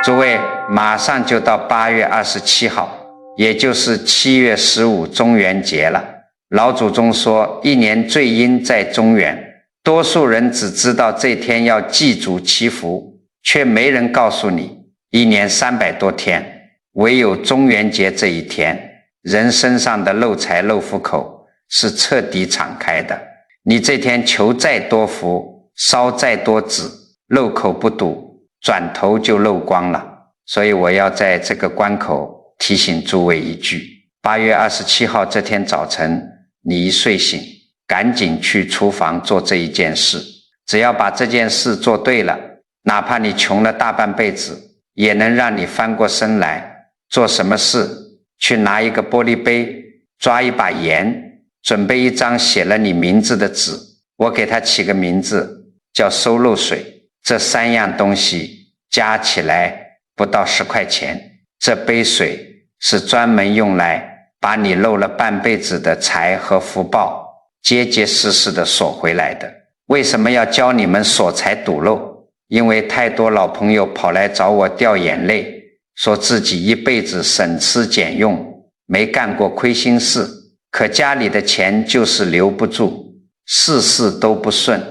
诸位，马上就到8月27号，也就是7月15中元节了。老祖宗说，一年最阴在中元，多数人只知道这天要祭祖祈福，却没人告诉你，一年300多天，唯有中元节这一天，人身上的漏财漏福口是彻底敞开的。你这天求再多福，烧再多纸，漏口不堵，转头就漏光了。所以我要在这个关口提醒诸位一句，8月27号这天早晨，你一睡醒，赶紧去厨房做这一件事。只要把这件事做对了，哪怕你穷了大半辈子，也能让你翻过身来。做什么事？去拿一个玻璃杯，抓一把盐，准备一张写了你名字的纸，我给它起个名字叫收漏水。这3样东西加起来不到10块钱，这杯水是专门用来把你漏了半辈子的财和福报结结实实的锁回来的。为什么要教你们锁财堵漏？因为太多老朋友跑来找我掉眼泪，说自己一辈子省吃俭用，没干过亏心事，可家里的钱就是留不住，事事都不顺，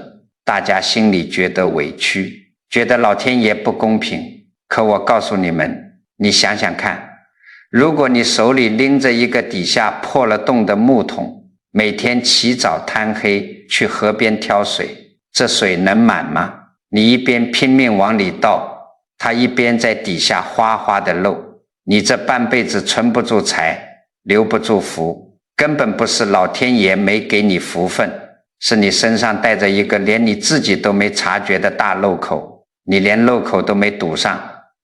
大家心里觉得委屈，觉得老天爷不公平。可我告诉你们，你想想看，如果你手里拎着一个底下破了洞的木桶，每天起早贪黑去河边挑水，这水能满吗？你一边拼命往里倒，它一边在底下哗哗的漏，你这半辈子存不住财，留不住福，根本不是老天爷没给你福分，是你身上带着一个连你自己都没察觉的大漏口，你连漏口都没堵上。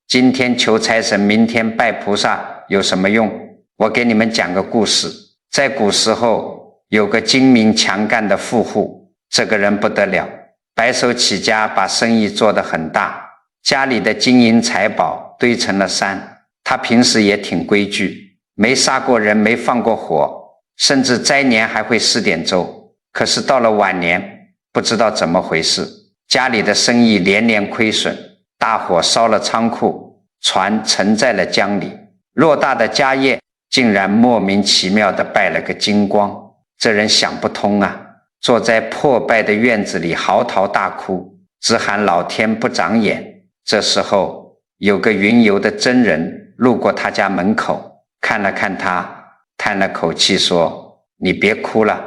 今天求财神，明天拜菩萨有什么用？我给你们讲个故事。在古时候，有个精明强干的富户，这个人不得了，白手起家，把生意做得很大，家里的金银财宝堆成了山。他平时也挺规矩，没杀过人，没放过火，甚至斋年还会施点粥。可是到了晚年，不知道怎么回事，家里的生意连连亏损，大火烧了仓库，船沉在了江里，偌大的家业竟然莫名其妙地败了个精光。这人想不通啊，坐在破败的院子里嚎啕大哭，只喊老天不长眼。这时候有个云游的真人路过他家门口，看了看他，叹了口气说，你别哭了，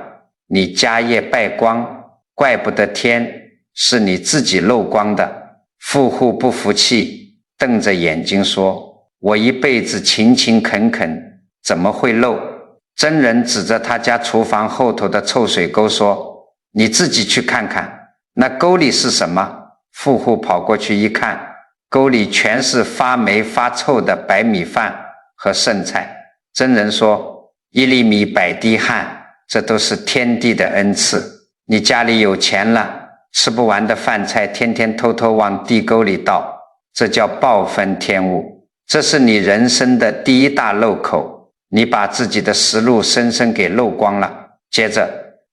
你家业败光，怪不得天，是你自己漏光的。富户不服气，瞪着眼睛说，我一辈子勤勤恳恳，怎么会漏？真人指着他家厨房后头的臭水沟说，你自己去看看，那沟里是什么？富户跑过去一看，沟里全是发霉发臭的白米饭和剩菜。真人说，一粒米百滴汗，这都是天地的恩赐。你家里有钱了，吃不完的饭菜天天偷偷往地沟里倒，这叫暴殄天物，这是你人生的第一大漏口，你把自己的实路深深给漏光了。接着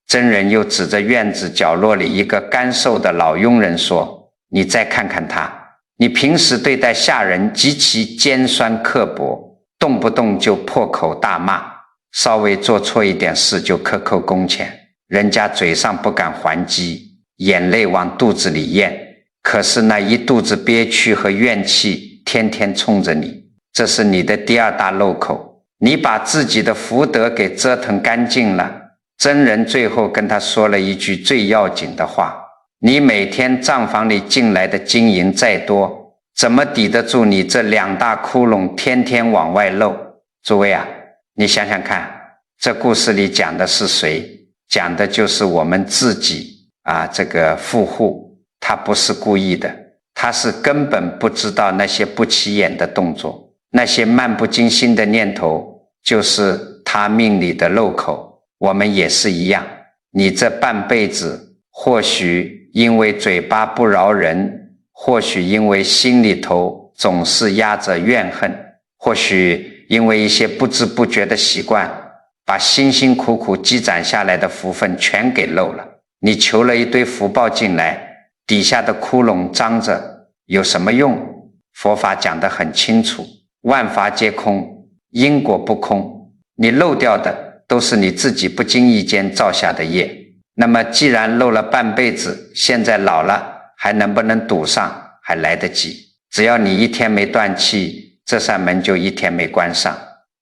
真人又指着院子角落里一个干瘦的老佣人说，你再看看他，你平时对待下人极其尖酸刻薄，动不动就破口大骂，稍微做错一点事就克扣工钱，人家嘴上不敢还击，眼泪往肚子里咽，可是那一肚子憋屈和怨气天天冲着你，这是你的第二大漏口，你把自己的福德给折腾干净了。真人最后跟他说了一句最要紧的话，你每天账房里进来的金银再多，怎么抵得住你这2大窟窿天天往外漏？诸位啊，你想想看，这故事里讲的是谁？讲的就是我们自己啊，这个富户，他不是故意的，他是根本不知道那些不起眼的动作，那些漫不经心的念头，就是他命里的漏口。我们也是一样，你这半辈子或许因为嘴巴不饶人，或许因为心里头总是压着怨恨，或许因为一些不知不觉的习惯，把辛辛苦苦积攒下来的福分全给漏了。你求了一堆福报进来，底下的窟窿张着有什么用？佛法讲得很清楚，万法皆空，因果不空，你漏掉的都是你自己不经意间造下的业。那么既然漏了半辈子，现在老了还能不能堵上，还来得及。只要你一天没断气，这扇门就一天没关上。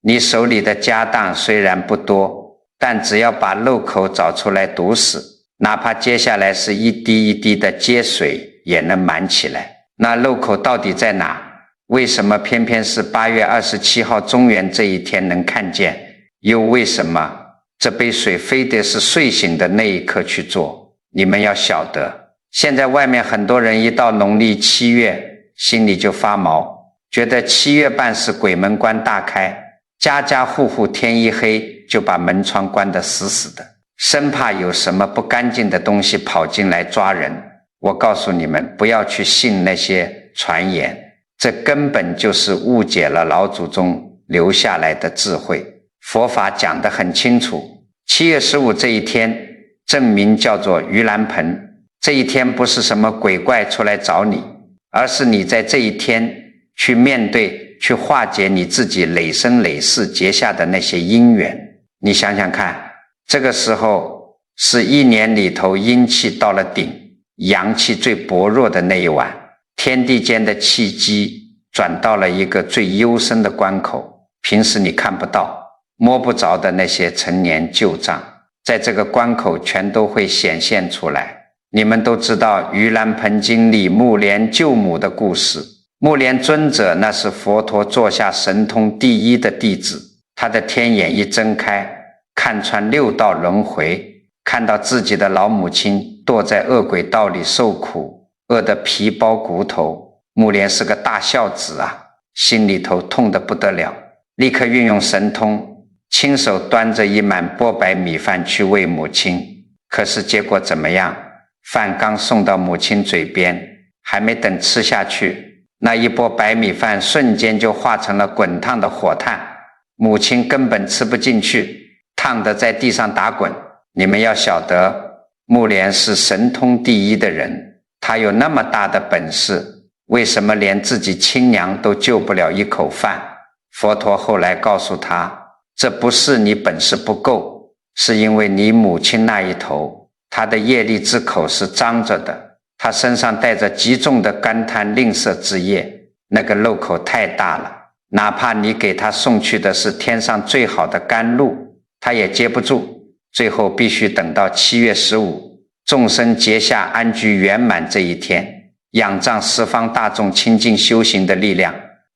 你手里的家当虽然不多，但只要把漏口找出来堵死，哪怕接下来是一滴一滴的接水也能满起来。那漏口到底在哪？为什么偏偏是8月27号中元这一天能看见？又为什么这杯水非得是睡醒的那一刻去做？你们要晓得，现在外面很多人一到农历7月心里就发毛，觉得7月半是鬼门关大开，家家户户天一黑就把门窗关得死死的，生怕有什么不干净的东西跑进来抓人。我告诉你们，不要去信那些传言，这根本就是误解了老祖宗留下来的智慧。佛法讲得很清楚，7月15这一天正名叫做盂兰盆，这一天不是什么鬼怪出来找你，而是你在这一天去面对，去化解你自己累生累世结下的那些因缘。你想想看，这个时候是一年里头阴气到了顶，阳气最薄弱的那一晚，天地间的气机转到了一个最幽深的关口，平时你看不到摸不着的那些陈年旧账，在这个关口全都会显现出来。你们都知道盂兰盆经里目连救母的故事，目连尊者那是佛陀座下神通第一的弟子，他的天眼一睁开，看穿6道轮回，看到自己的老母亲堕在恶鬼道里受苦，饿得皮包骨头。目连是个大孝子啊，心里头痛得不得了，立刻运用神通，亲手端着一满钵白米饭去喂母亲。可是结果怎么样？饭刚送到母亲嘴边，还没等吃下去，那一钵白米饭瞬间就化成了滚烫的火炭，母亲根本吃不进去，烫得在地上打滚。你们要晓得，目连是神通第一的人，他有那么大的本事，为什么连自己亲娘都救不了一口饭？佛陀后来告诉他，这不是你本事不够，是因为你母亲那一头，她的业力之口是张着的，她身上带着极重的干贪吝啬之业，那个漏口太大了，哪怕你给她送去的是天上最好的甘露，她也接不住，最后必须等到7月15众生结下安居圆满这一天，仰仗十方大众清净修行的力量，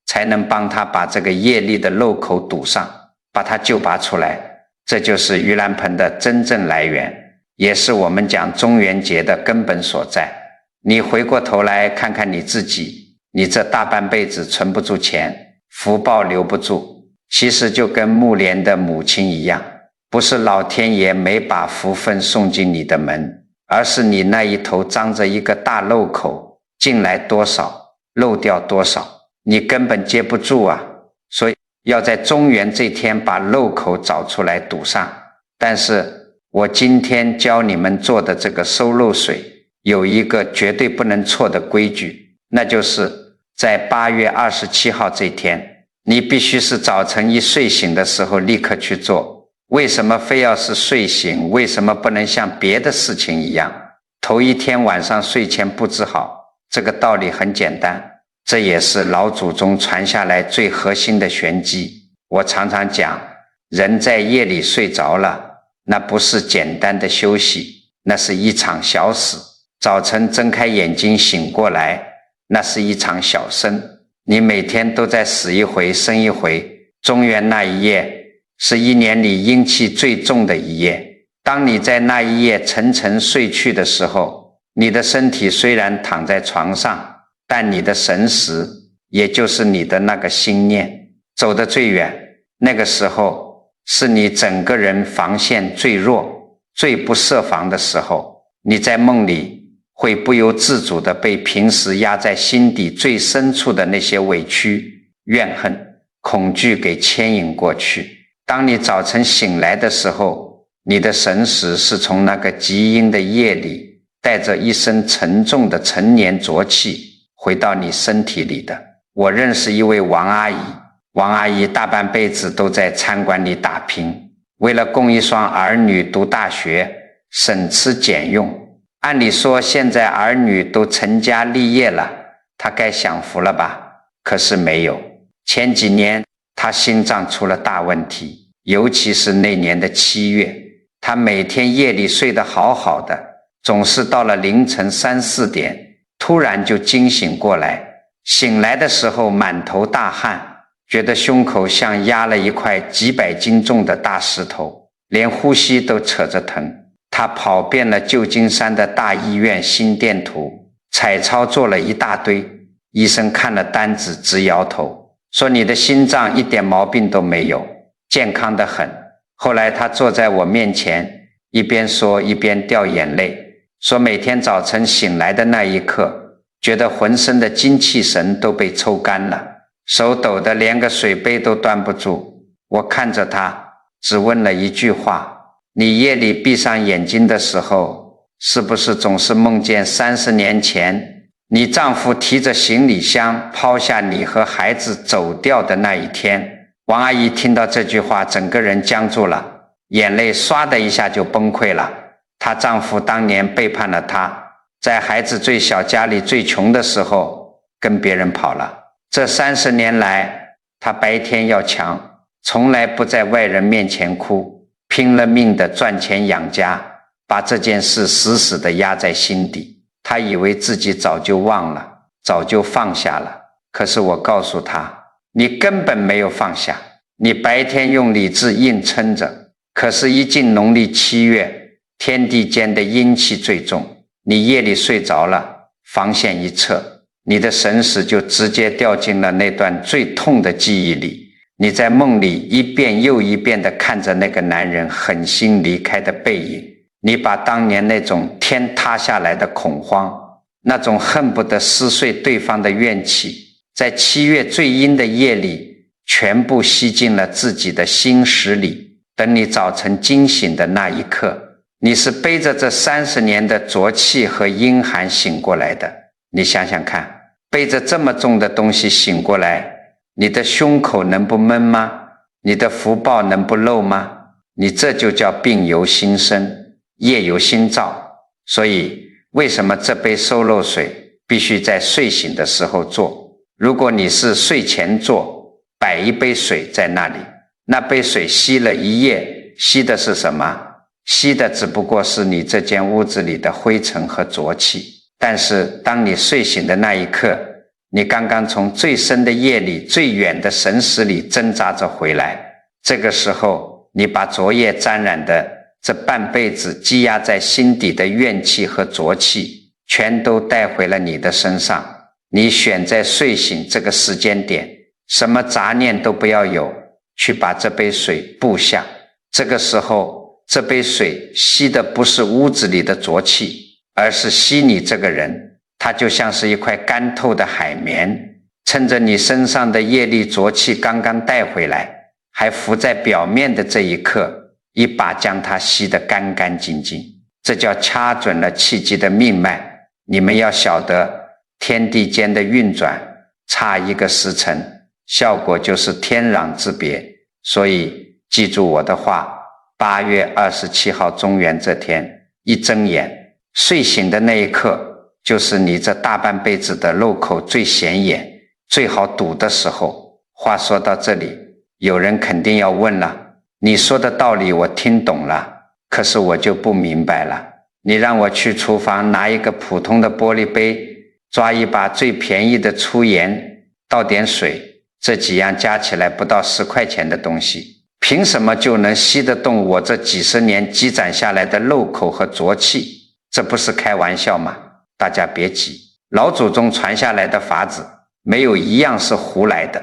才能帮他把这个业力的漏口堵上，把它救拔出来。这就是盂兰盆的真正来源，也是我们讲中元节的根本所在。你回过头来看看你自己，你这大半辈子存不住钱，福报留不住，其实就跟目连的母亲一样，不是老天爷没把福分送进你的门，而是你那一头张着一个大漏口，进来多少漏掉多少，你根本接不住啊。所以要在中元这天把漏口找出来堵上。但是我今天教你们做的这个收漏水有一个绝对不能错的规矩，那就是在8月27号这天，你必须是早晨一睡醒的时候立刻去做。为什么非要是睡醒？为什么不能像别的事情一样头一天晚上睡前布置好？这个道理很简单，这也是老祖宗传下来最核心的玄机。我常常讲，人在夜里睡着了，那不是简单的休息，那是一场小死；早晨睁开眼睛醒过来，那是一场小生。你每天都在死一回生一回，中元那一夜是一年里阴气最重的一夜。当你在那一夜沉沉睡去的时候，你的身体虽然躺在床上，但你的神识，也就是你的那个心念，走得最远。那个时候是你整个人防线最弱最不设防的时候，你在梦里会不由自主地被平时压在心底最深处的那些委屈、怨恨、恐惧给牵引过去。当你早晨醒来的时候，你的神识是从那个极阴的夜里带着一身沉重的陈年浊气回到你身体里的。我认识一位王阿姨，王阿姨大半辈子都在餐馆里打拼，为了供一双儿女读大学，省吃俭用。按理说现在儿女都成家立业了，她该享福了吧？可是没有。前几年她心脏出了大问题，尤其是那年的7月，她每天夜里睡得好好的，总是到了凌晨3、4点突然就惊醒过来，醒来的时候满头大汗，觉得胸口像压了一块几百斤重的大石头，连呼吸都扯着疼。他跑遍了旧金山的大医院、心电图，彩超做了一大堆，医生看了单子直摇头，说你的心脏一点毛病都没有，健康得很。后来他坐在我面前，一边说一边掉眼泪，说每天早晨醒来的那一刻，觉得浑身的精气神都被抽干了，手抖得连个水杯都端不住。我看着他，只问了一句话，你夜里闭上眼睛的时候，是不是总是梦见30年前你丈夫提着行李箱抛下你和孩子走掉的那一天？王阿姨听到这句话，整个人僵住了，眼泪唰的一下就崩溃了。她丈夫当年背叛了她，在孩子最小、家里最穷的时候跟别人跑了。这30年来，她白天要强，从来不在外人面前哭，拼了命的赚钱养家，把这件事死死地压在心底。她以为自己早就忘了，早就放下了。可是我告诉她，你根本没有放下，你白天用理智硬撑着，可是一进农历7月，天地间的阴气最重，你夜里睡着了，防线一撤，你的神识就直接掉进了那段最痛的记忆里。你在梦里一遍又一遍地看着那个男人狠心离开的背影，你把当年那种天塌下来的恐慌，那种恨不得撕碎对方的怨气，在7月最阴的夜里全部吸进了自己的心识里。等你早晨惊醒的那一刻，你是背着这30年的浊气和阴寒醒过来的。你想想看，背着这么重的东西醒过来，你的胸口能不闷吗？你的福报能不漏吗？你这就叫病由心生，业由心造。所以为什么这杯收漏水必须在睡醒的时候做？如果你是睡前做，摆一杯水在那里，那杯水吸了一夜，吸的是什么？吸的只不过是你这间屋子里的灰尘和浊气。但是当你睡醒的那一刻，你刚刚从最深的夜里、最远的神识里挣扎着回来，这个时候你把昨夜沾染的这半辈子积压在心底的怨气和浊气全都带回了你的身上。你选在睡醒这个时间点，什么杂念都不要有，去把这杯水布下。这个时候这杯水吸的不是屋子里的浊气，而是吸你这个人。它就像是一块干透的海绵，趁着你身上的业力浊气刚刚带回来，还浮在表面的这一刻，一把将它吸得干干净净。这叫掐准了气机的命脉。你们要晓得，天地间的运转差一个时辰，效果就是天壤之别。所以记住我的话，8月27号中元这天，一睁眼睡醒的那一刻，就是你这大半辈子的漏口最显眼、最好堵的时候。话说到这里，有人肯定要问了，你说的道理我听懂了，可是我就不明白了。你让我去厨房拿一个普通的玻璃杯，抓一把最便宜的粗盐，倒点水，这几样加起来不到10块钱的东西，凭什么就能吸得动我这几十年积攒下来的漏口和浊气？这不是开玩笑吗？大家别急，老祖宗传下来的法子没有一样是胡来的。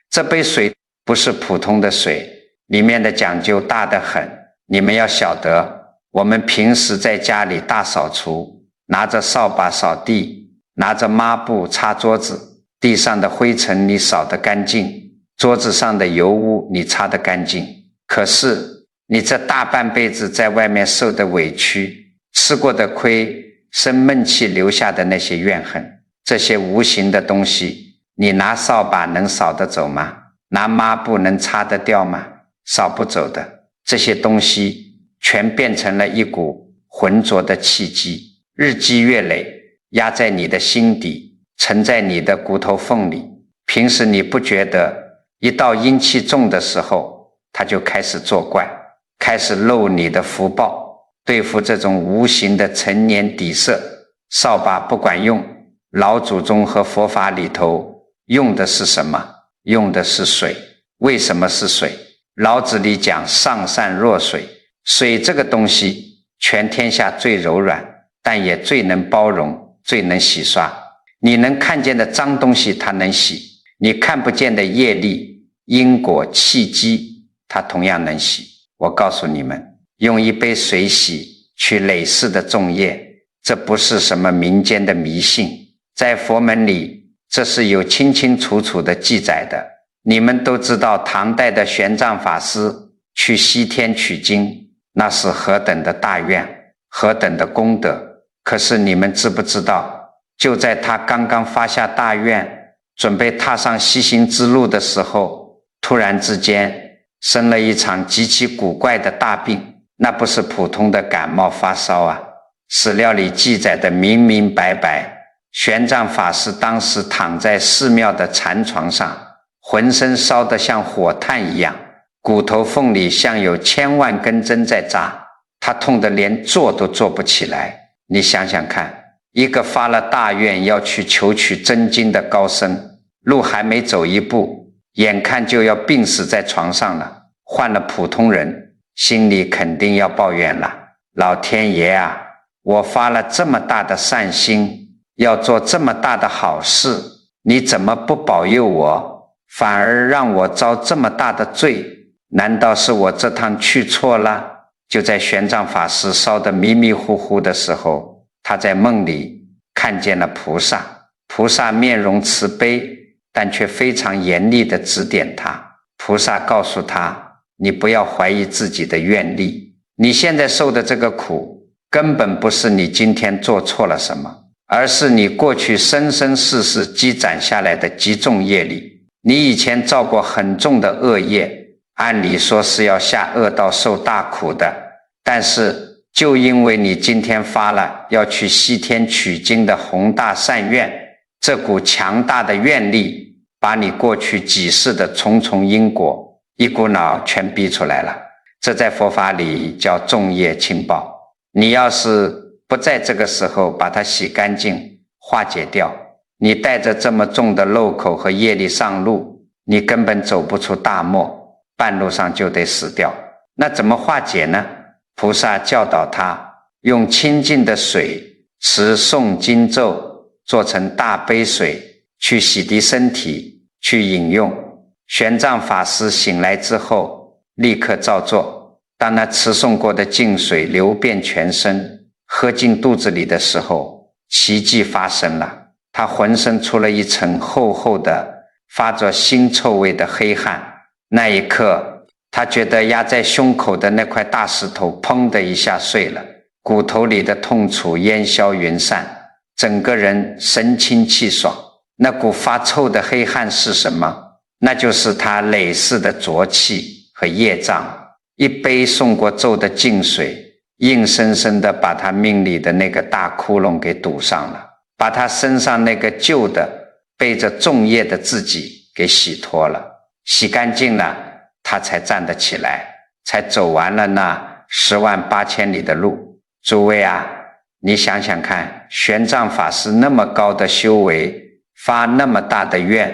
这杯水不是普通的水，里面的讲究大得很。你们要晓得，我们平时在家里大扫除，拿着扫把扫地，拿着抹布擦桌子，地上的灰尘你扫得干净，桌子上的油污你擦得干净。可是你这大半辈子在外面受的委屈，吃过的亏，生闷气留下的那些怨恨，这些无形的东西你拿扫把能扫得走吗？拿抹布能擦得掉吗？扫不走的。这些东西全变成了一股浑浊的气机，日积月累，压在你的心底，沉在你的骨头缝里。平时你不觉得，一到阴气重的时候，它就开始作怪，开始漏你的福报。对付这种无形的陈年底色，扫把不管用。老祖宗和佛法里头用的是什么？用的是水。为什么是水？老子里讲上善若水，水这个东西全天下最柔软，但也最能包容，最能洗刷。你能看见的脏东西它能洗，你看不见的业力、因果、契机它同样能洗。我告诉你们，用一杯水洗去累世的重业，这不是什么民间的迷信，在佛门里这是有清清楚楚的记载的。你们都知道唐代的玄奘法师去西天取经，那是何等的大愿，何等的功德。可是你们知不知道，就在他刚刚发下大愿，准备踏上西行之路的时候，突然之间生了一场极其古怪的大病。那不是普通的感冒发烧啊，史料里记载的明明白白。玄奘法师当时躺在寺庙的禅床上，浑身烧得像火炭一样，骨头缝里像有1000万根针在扎，他痛得连坐都坐不起来。你想想看，一个发了大愿要去求取真经的高僧，路还没走一步，眼看就要病死在床上了，换了普通人，心里肯定要抱怨了，老天爷啊，我发了这么大的善心，要做这么大的好事，你怎么不保佑我，反而让我遭这么大的罪？难道是我这趟去错了？就在玄奘法师烧得迷迷糊糊的时候，他在梦里看见了菩萨。菩萨面容慈悲，但却非常严厉地指点他。菩萨告诉他，你不要怀疑自己的愿力，你现在受的这个苦根本不是你今天做错了什么，而是你过去生生世世积攒下来的极重业力。你以前造过很重的恶业，按理说是要下恶道受大苦的，但是就因为你今天发了要去西天取经的宏大善愿，这股强大的愿力把你过去几世的重重因果一股脑全逼出来了。这在佛法里叫重业轻报。你要是不在这个时候把它洗干净化解掉，你带着这么重的漏口和业力上路，你根本走不出大漠，半路上就得死掉。那怎么化解呢？菩萨教导他用清净的水持诵经咒做成大杯水去洗涤身体，去饮用。玄奘法师醒来之后立刻照做，当那持诵过的净水流遍全身，喝进肚子里的时候，奇迹发生了，他浑身出了一层厚厚的发着腥臭味的黑汗。那一刻他觉得压在胸口的那块大石头砰的一下碎了，骨头里的痛楚烟消云散，整个人神清气爽。那股发臭的黑汗是什么？那就是他累世的浊气和业障。一杯诵过咒的净水硬生生地把他命里的那个大窟窿给堵上了，把他身上那个旧的背着重业的自己给洗脱了，洗干净了，他才站得起来，才走完了那108000里的路。诸位啊，你想想看，玄奘法师那么高的修为，发那么大的愿，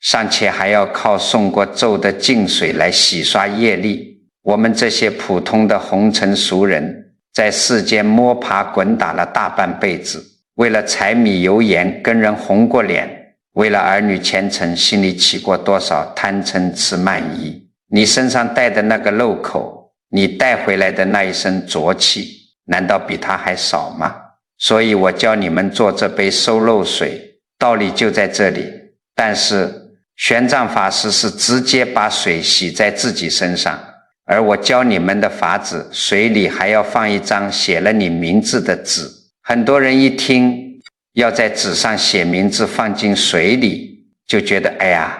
尚且还要靠诵过咒的净水来洗刷业力。我们这些普通的红尘俗人，在世间摸爬滚打了大半辈子，为了柴米油盐跟人红过脸，为了儿女前程心里起过多少贪嗔痴慢疑。你身上带的那个漏口，你带回来的那一身浊气，难道比他还少吗？所以我教你们做这杯收漏水，道理就在这里。但是玄奘法师是直接把水洗在自己身上，而我教你们的法子，水里还要放一张写了你名字的纸。很多人一听要在纸上写名字放进水里，就觉得哎呀，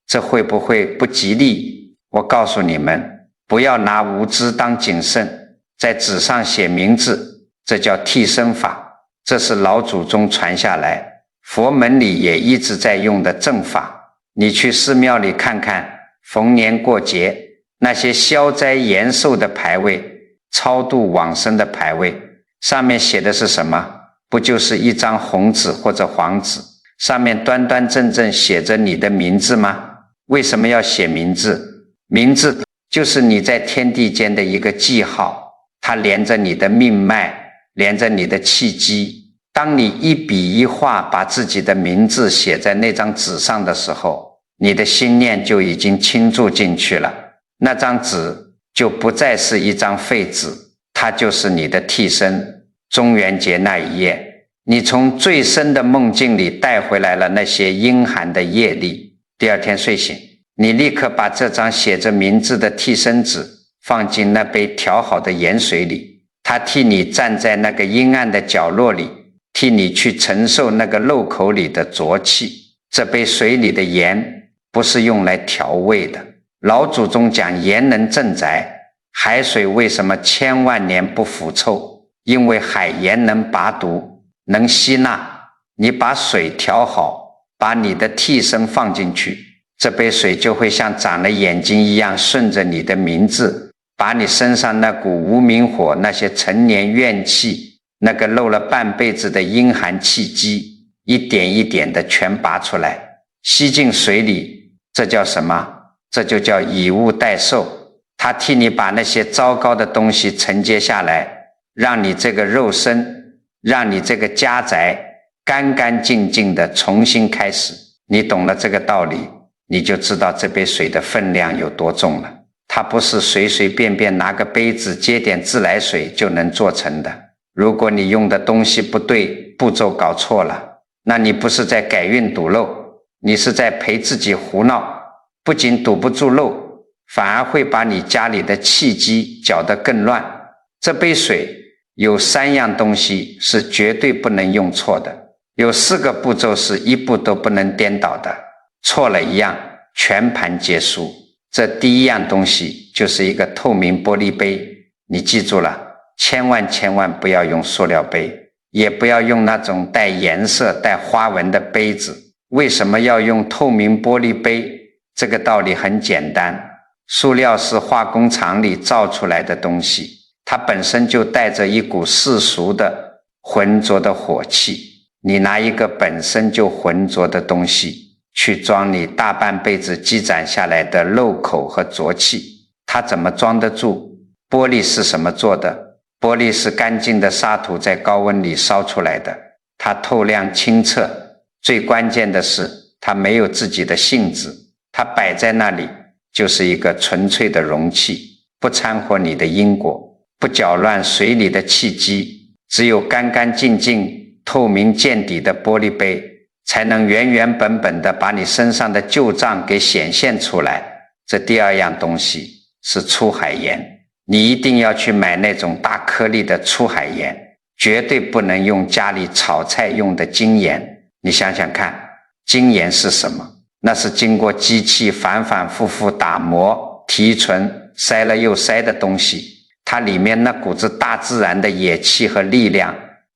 这会不会不吉利？我告诉你们，不要拿无知当谨慎，在纸上写名字，这叫替身法，这是老祖宗传下来，佛门里也一直在用的正法。你去寺庙里看看，逢年过节那些消灾延寿的牌位，超度往生的牌位，上面写的是什么？不就是一张红纸或者黄纸，上面端端正正写着你的名字吗？为什么要写名字？名字就是你在天地间的一个记号，它连着你的命脉，连着你的气机。当你一笔一画把自己的名字写在那张纸上的时候，你的心念就已经倾注进去了，那张纸就不再是一张废纸，它就是你的替身。中元节那一夜，你从最深的梦境里带回来了那些阴寒的业力。第二天睡醒，你立刻把这张写着名字的替身纸放进那杯调好的盐水里，它替你站在那个阴暗的角落里，替你去承受那个漏口里的浊气。这杯水里的盐不是用来调味的。老祖宗讲盐能镇宅，海水为什么千万年不腐臭？因为海盐能拔毒，能吸纳。你把水调好，把你的替身放进去，这杯水就会像长了眼睛一样，顺着你的名字，把你身上那股无明火，那些陈年怨气，那个漏了半辈子的阴寒气机，一点一点的全拔出来，吸进水里。这叫什么？这就叫以物代受。他替你把那些糟糕的东西承接下来，让你这个肉身，让你这个家宅干干净净的重新开始。你懂了这个道理，你就知道这杯水的分量有多重了。它不是随随便便拿个杯子接点自来水就能做成的。如果你用的东西不对，步骤搞错了，那你不是在改运堵漏，你是在陪自己胡闹。不仅堵不住漏，反而会把你家里的气机搅得更乱。这杯水有3样东西是绝对不能用错的，有4个步骤是一步都不能颠倒的，错了一样全盘皆输。这第1样东西就是一个透明玻璃杯，你记住了，千万不要用塑料杯，也不要用那种带颜色带花纹的杯子。为什么要用透明玻璃杯？这个道理很简单，塑料是化工厂里造出来的东西，它本身就带着一股世俗的浑浊的火气。你拿一个本身就浑浊的东西去装你大半辈子积攒下来的漏口和浊气，它怎么装得住？玻璃是什么做的？玻璃是干净的沙土在高温里烧出来的，它透亮清澈，最关键的是它没有自己的性质，它摆在那里就是一个纯粹的容器，不掺和你的因果，不搅乱水里的气机。只有干干净净透明见底的玻璃杯，才能原原本本的把你身上的旧账给显现出来。这第2样东西是出海盐，你一定要去买那种大颗粒的出海盐，绝对不能用家里炒菜用的精盐。你想想看，精盐是什么？那是经过机器反反复复打磨提纯筛了又筛的东西，它里面那股子大自然的野气和力量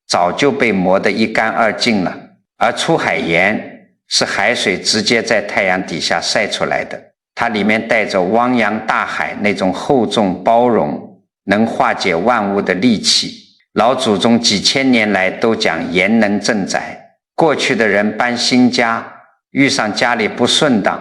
早就被磨得一干二净了。而出海盐是海水直接在太阳底下晒出来的，它里面带着汪洋大海那种厚重包容，能化解万物的戾气。老祖宗几千年来都讲盐能镇宅，过去的人搬新家，遇上家里不顺当，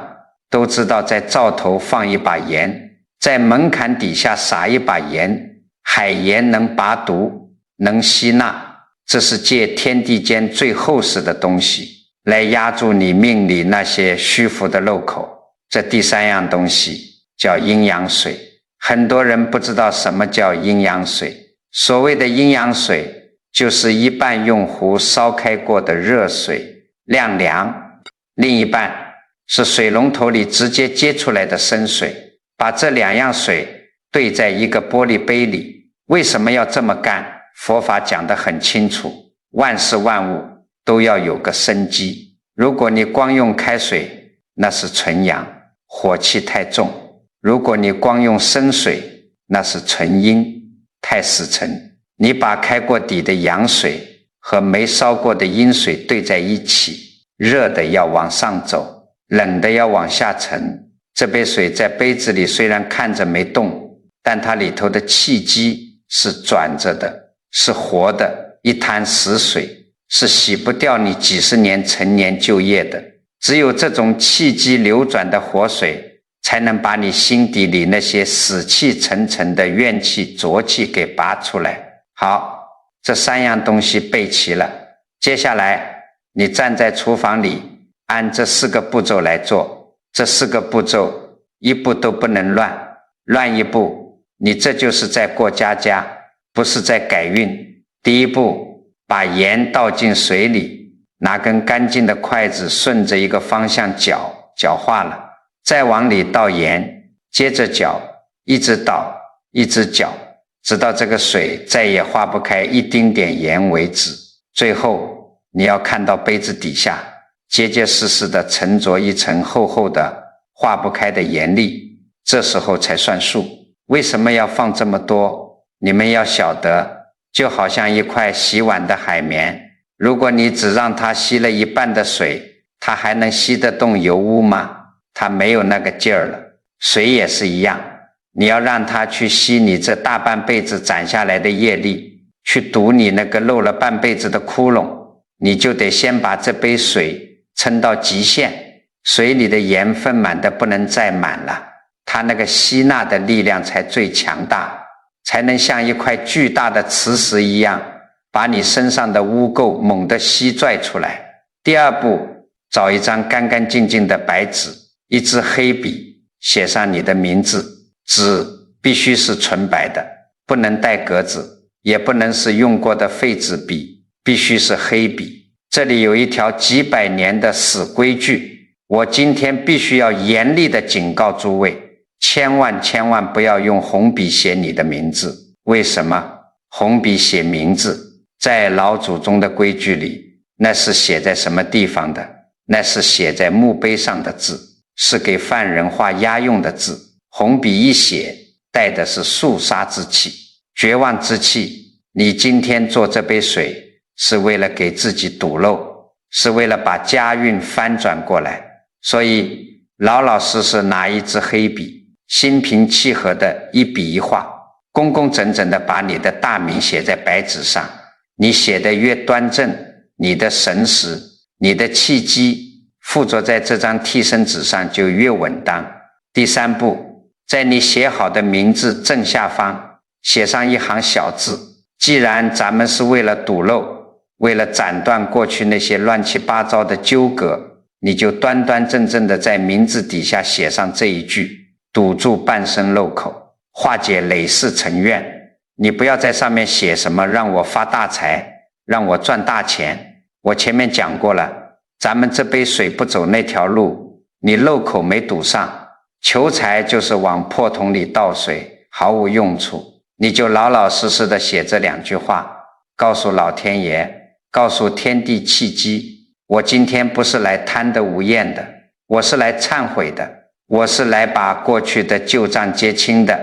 都知道在灶头放一把盐，在门槛底下撒一把盐，海盐能拔毒，能吸纳，这是借天地间最厚实的东西来压住你命里那些虚浮的漏口。这第3样东西叫阴阳水，很多人不知道什么叫阴阳水。所谓的阴阳水，就是一半用壶烧开过的热水晾凉，另一半是水龙头里直接接出来的生水，把这2样水兑在一个玻璃杯里。为什么要这么干？佛法讲得很清楚，万事万物都要有个生机。如果你光用开水，那是纯阳，火气太重；如果你光用生水，那是纯阴，太死沉。你把开过底的阳水和没烧过的阴水兑在一起，热的要往上走，冷的要往下沉。这杯水在杯子里虽然看着没动，但它里头的气机是转着的，是活的，一滩死水，是洗不掉你几十年陈年旧业的。只有这种气机流转的活水，才能把你心底里那些死气沉沉的怨气浊气给拔出来。好，这3样东西备齐了，接下来你站在厨房里，按这4个步骤来做。这4个步骤一步都不能乱，乱一步你这就是在过家家，不是在改运。第一步，把盐倒进水里，拿根干净的筷子顺着一个方向搅，搅化了，再往里倒盐，接着搅，一直倒，一直搅，直到这个水再也化不开一丁点盐为止。最后你要看到杯子底下结结实实的沉着一层厚厚的化不开的盐粒，这时候才算数。为什么要放这么多？你们要晓得，就好像一块洗碗的海绵，如果你只让它吸了一半的水，它还能吸得动油污吗？它没有那个劲儿了。水也是一样，你要让它去吸你这大半辈子攒下来的业力，去堵你那个漏了半辈子的窟窿，你就得先把这杯水撑到极限，水里的盐分满的不能再满了，它那个吸纳的力量才最强大，才能像一块巨大的磁石一样，把你身上的污垢猛地吸拽出来。第二步，找一张干干净净的白纸，一支黑笔，写上你的名字。纸必须是纯白的，不能带格子，也不能是用过的废纸笔，必须是黑笔。这里有一条几百年的死规矩，我今天必须要严厉地警告诸位，千万不要用红笔写你的名字。为什么？红笔写名字在老祖宗的规矩里，那是写在什么地方的？那是写在墓碑上的字，是给犯人画押用的字。红笔一写，带的是肃杀之气，绝望之气。你今天做这杯水，是为了给自己堵漏，是为了把家运翻转过来。所以老老实实拿一支黑笔，心平气和的一笔一画，工工整整的把你的大名写在白纸上。你写的越端正，你的神识，你的气机附着在这张替身纸上就越稳当。第三步，在你写好的名字正下方写上一行小字，既然咱们是为了堵漏，为了斩断过去那些乱七八糟的纠葛，你就端端正正的在名字底下写上这一句，堵住半生漏口，化解累世尘怨。你不要在上面写什么让我发大财，让我赚大钱。我前面讲过了，咱们这杯水不走那条路，你漏口没堵上，求财就是往破桶里倒水，毫无用处。你就老老实实的写这2句话，告诉老天爷，告诉天地气机，我今天不是来贪得无厌的，我是来忏悔的，我是来把过去的旧账结清的。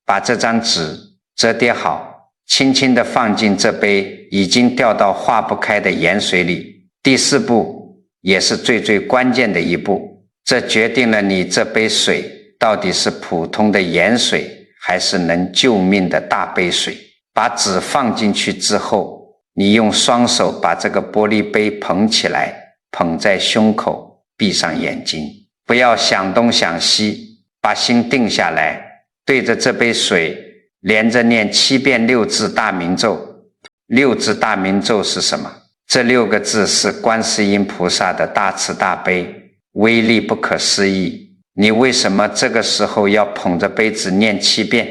把这张纸折叠好，轻轻地放进这杯已经掉到化不开的盐水里。第4步也是最关键的一步，这决定了你这杯水到底是普通的盐水，还是能救命的大杯水。把纸放进去之后，你用双手把这个玻璃杯捧起来，捧在胸口，闭上眼睛，不要想东想西，把心定下来，对着这杯水连着念7遍6字大明咒。6字大明咒是什么？这6个字是观世音菩萨的大慈大悲，威力不可思议。你为什么这个时候要捧着杯子念7遍？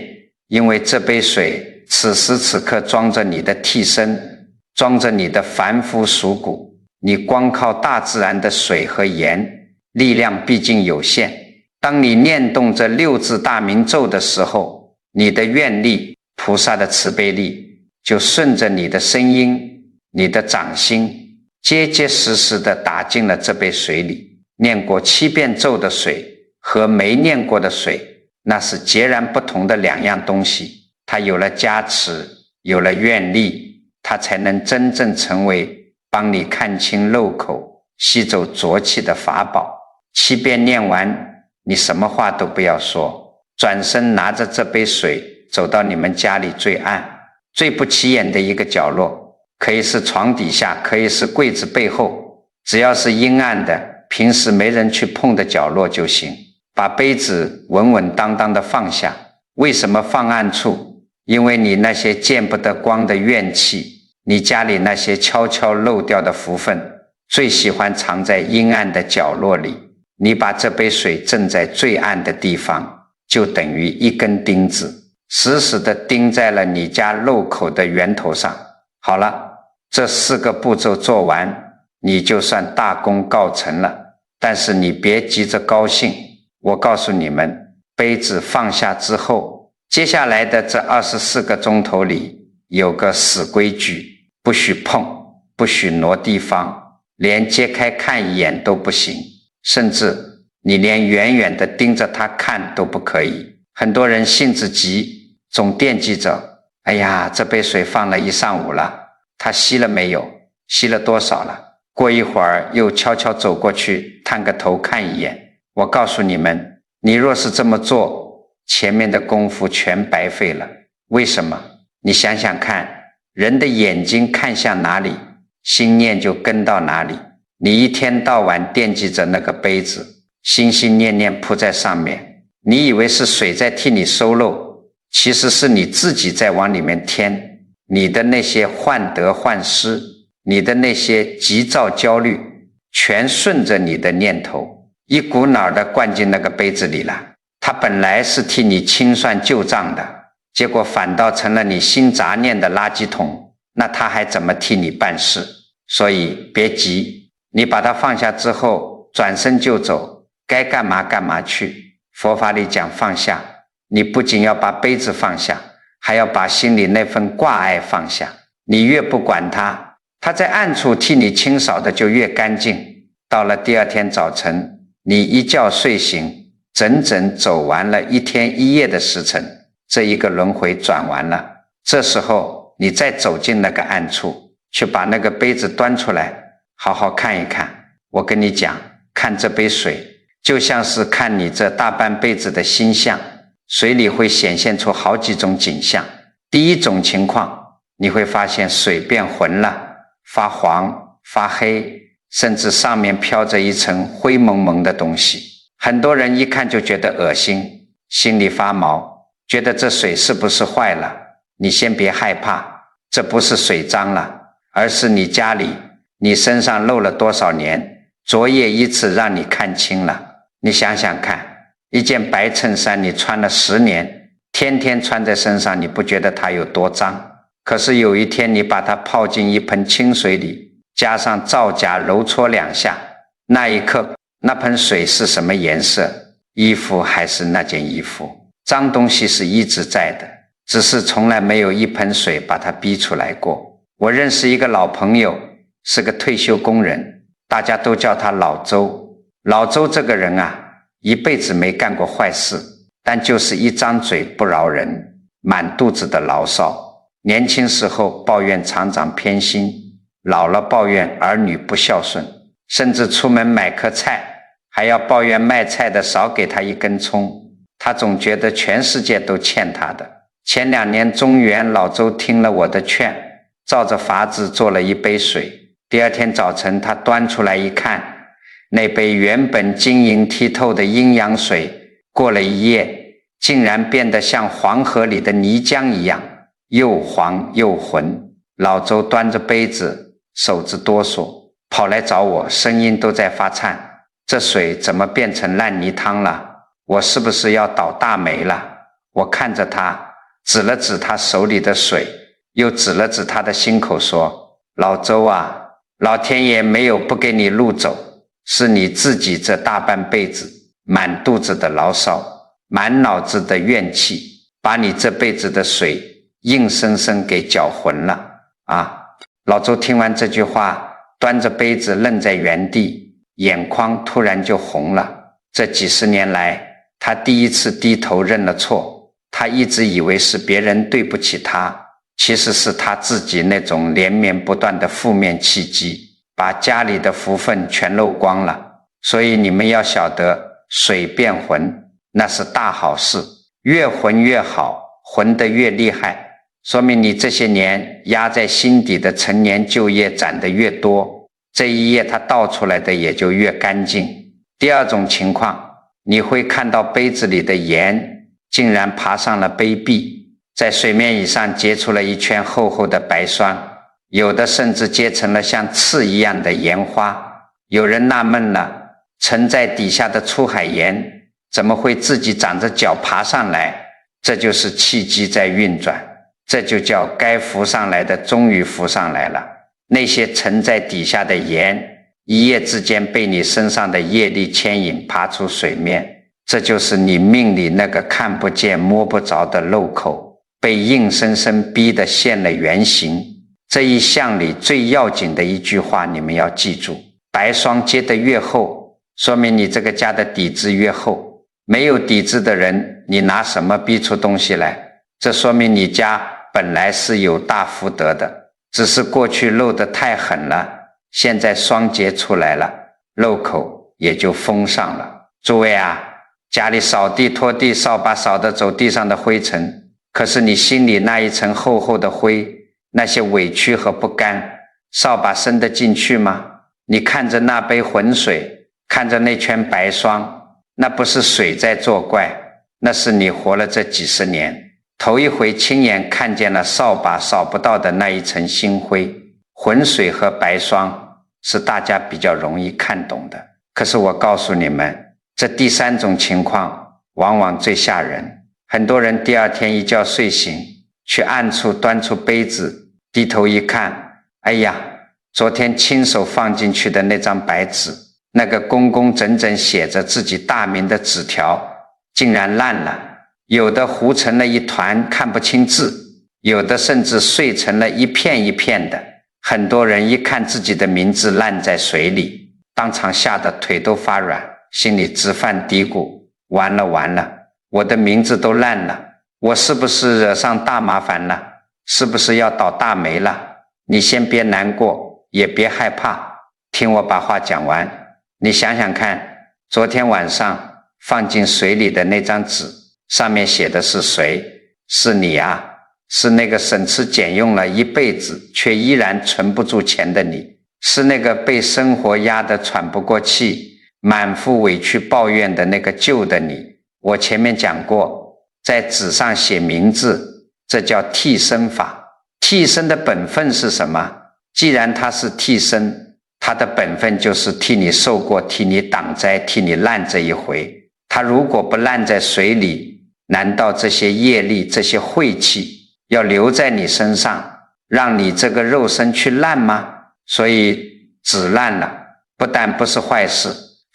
因为这杯水此时此刻装着你的替身，装着你的凡夫俗骨，你光靠大自然的水和盐，力量毕竟有限。当你念动这6字大明咒的时候，你的愿力，菩萨的慈悲力就顺着你的声音，你的掌心结结实实地打进了这杯水里。念过7遍咒的水和没念过的水，那是截然不同的2样东西。它有了加持，有了愿力，它才能真正成为帮你看清漏口、吸走浊气的法宝。7遍念完，你什么话都不要说，转身拿着这杯水走到你们家里最暗、最不起眼的一个角落，可以是床底下，可以是柜子背后，只要是阴暗的，平时没人去碰的角落就行。把杯子稳稳当当的放下。为什么放暗处？因为你那些见不得光的怨气，你家里那些悄悄漏掉的福分，最喜欢藏在阴暗的角落里。你把这杯水正在最暗的地方，就等于一根钉子，死死地钉在了你家漏口的源头上。好了，这4个步骤做完，你就算大功告成了。但是你别急着高兴，我告诉你们，杯子放下之后，接下来的这24个钟头里有个死规矩，不许碰，不许挪地方，连揭开看一眼都不行，甚至你连远远的盯着它看都不可以。很多人性子急，总惦记着，哎呀，这杯水放了1上午了，它吸了没有？吸了多少了？过一会儿又悄悄走过去，探个头看一眼。我告诉你们，你若是这么做，前面的功夫全白费了。为什么？你想想看，人的眼睛看向哪里，心念就跟到哪里。你一天到晚惦记着那个杯子，心心念念扑在上面，你以为是水在替你收漏，其实是你自己在往里面添。你的那些患得患失，你的那些急躁焦虑，全顺着你的念头一股脑的灌进那个杯子里了。它本来是替你清算旧账的，结果反倒成了你新杂念的垃圾桶，那它还怎么替你办事？所以别急，你把它放下之后转身就走，该干嘛干嘛去。佛法里讲放下，你不仅要把杯子放下，还要把心里那份挂碍放下。你越不管它，它在暗处替你清扫的就越干净。到了第2天早晨，你一觉睡醒，整整走完了1天1夜的时辰，这一个轮回转完了。这时候你再走进那个暗处，去把那个杯子端出来，好好看一看。我跟你讲，看这杯水就像是看你这大半辈子的心相，水里会显现出好几种景象。第一种情况，你会发现水变浑了，发黄发黑，甚至上面飘着一层灰蒙蒙的东西。很多人一看就觉得恶心，心里发毛，觉得这水是不是坏了？你先别害怕，这不是水脏了，而是你家里你身上漏了多少年，昨夜一次让你看清了。你想想看，一件白衬衫你穿了10年，天天穿在身上，你不觉得它有多脏？可是有一天你把它泡进一盆清水里，加上皂荚揉搓2下，那一刻那盆水是什么颜色？衣服还是那件衣服。脏东西是一直在的，只是从来没有一盆水把它逼出来过。我认识一个老朋友，是个退休工人，大家都叫他老周。老周这个人啊，一辈子没干过坏事，但就是一张嘴不饶人，满肚子的牢骚。年轻时候抱怨厂长偏心，老了抱怨儿女不孝顺，甚至出门买颗菜还要抱怨卖菜的少给他1根葱。他总觉得全世界都欠他的。前2年中原，老周听了我的劝，照着法子做了一杯水。第2天早晨他端出来一看，那杯原本晶莹剔透的阴阳水，过了1夜竟然变得像黄河里的泥浆一样，又黄又浑。老周端着杯子，手指哆嗦，跑来找我，声音都在发颤，这水怎么变成烂泥汤了？我是不是要倒大霉了？我看着他，指了指他手里的水，又指了指他的心口说，老周啊，老天爷没有不给你路走，是你自己这大半辈子满肚子的牢骚，满脑子的怨气，把你这辈子的水硬生生给搅浑了啊！老周听完这句话，端着杯子愣在原地，眼眶突然就红了。这几十年来，他第一次低头认了错，他一直以为是别人对不起他，其实是他自己那种连绵不断的负面气机，把家里的福分全漏光了。所以你们要晓得，水变浑那是大好事，越浑越好，浑得越厉害，说明你这些年压在心底的陈年旧业攒得越多，这一页它倒出来的也就越干净。第二种情况，你会看到杯子里的盐竟然爬上了杯壁，在水面以上结出了一圈厚厚的白霜，有的甚至结成了像刺一样的盐花。有人纳闷了，沉在底下的出海盐怎么会自己长着脚爬上来？这就是气机在运转，这就叫该浮上来的终于浮上来了。那些沉在底下的盐一夜之间被你身上的业力牵引爬出水面，这就是你命里那个看不见摸不着的漏口，被硬生生逼得现了原形。这一项里最要紧的一句话你们要记住，白霜结得越厚，说明你这个家的底子越厚。没有底子的人，你拿什么逼出东西来？这说明你家本来是有大福德的，只是过去漏得太狠了，现在霜结出来了，漏口也就封上了。诸位啊，家里扫地拖地，扫把扫得走地上的灰尘，可是你心里那一层厚厚的灰，那些委屈和不甘，扫把伸得进去吗？你看着那杯浑水，看着那圈白霜，那不是水在作怪，那是你活了这几十年头一回亲眼看见了扫把扫不到的那一层星灰。浑水和白霜是大家比较容易看懂的，可是我告诉你们，这第三种情况往往最吓人。很多人第二天一觉睡醒，去暗处端出杯子，低头一看，哎呀，昨天亲手放进去的那张白纸，那个工工整整写着自己大名的纸条竟然烂了，有的糊成了一团看不清字，有的甚至碎成了一片一片的。很多人一看自己的名字烂在水里，当场吓得腿都发软，心里直犯嘀咕，完了完了，我的名字都烂了，我是不是惹上大麻烦了？是不是要倒大霉了？你先别难过，也别害怕，听我把话讲完。你想想看，昨天晚上放进水里的那张纸，上面写的是谁？是你啊，是那个省吃俭用了一辈子却依然存不住钱的你，是那个被生活压得喘不过气，满腹委屈抱怨的那个旧的你。我前面讲过，在纸上写名字，这叫替身法。替身的本分是什么？既然他是替身，他的本分就是替你受过，替你挡灾，替你烂这一回。他如果不烂在水里，难道这些业力，这些晦气要留在你身上，让你这个肉身去烂吗？所以纸烂了，不但不是坏事，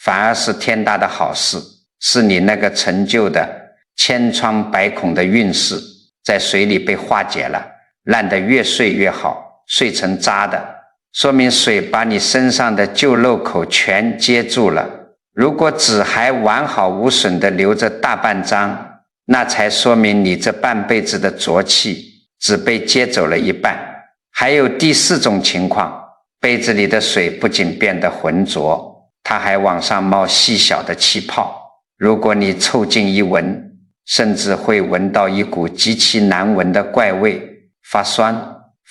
反而是天大的好事，是你那个成就的千疮百孔的运势在水里被化解了，烂得越碎越好，碎成渣的，说明水把你身上的旧漏口全接住了。如果纸还完好无损地留着大半张，那才说明你这半辈子的浊气只被接走了一半。还有第四种情况，杯子里的水不仅变得浑浊，它还往上冒细小的气泡，如果你凑近一闻，甚至会闻到一股极其难闻的怪味，发酸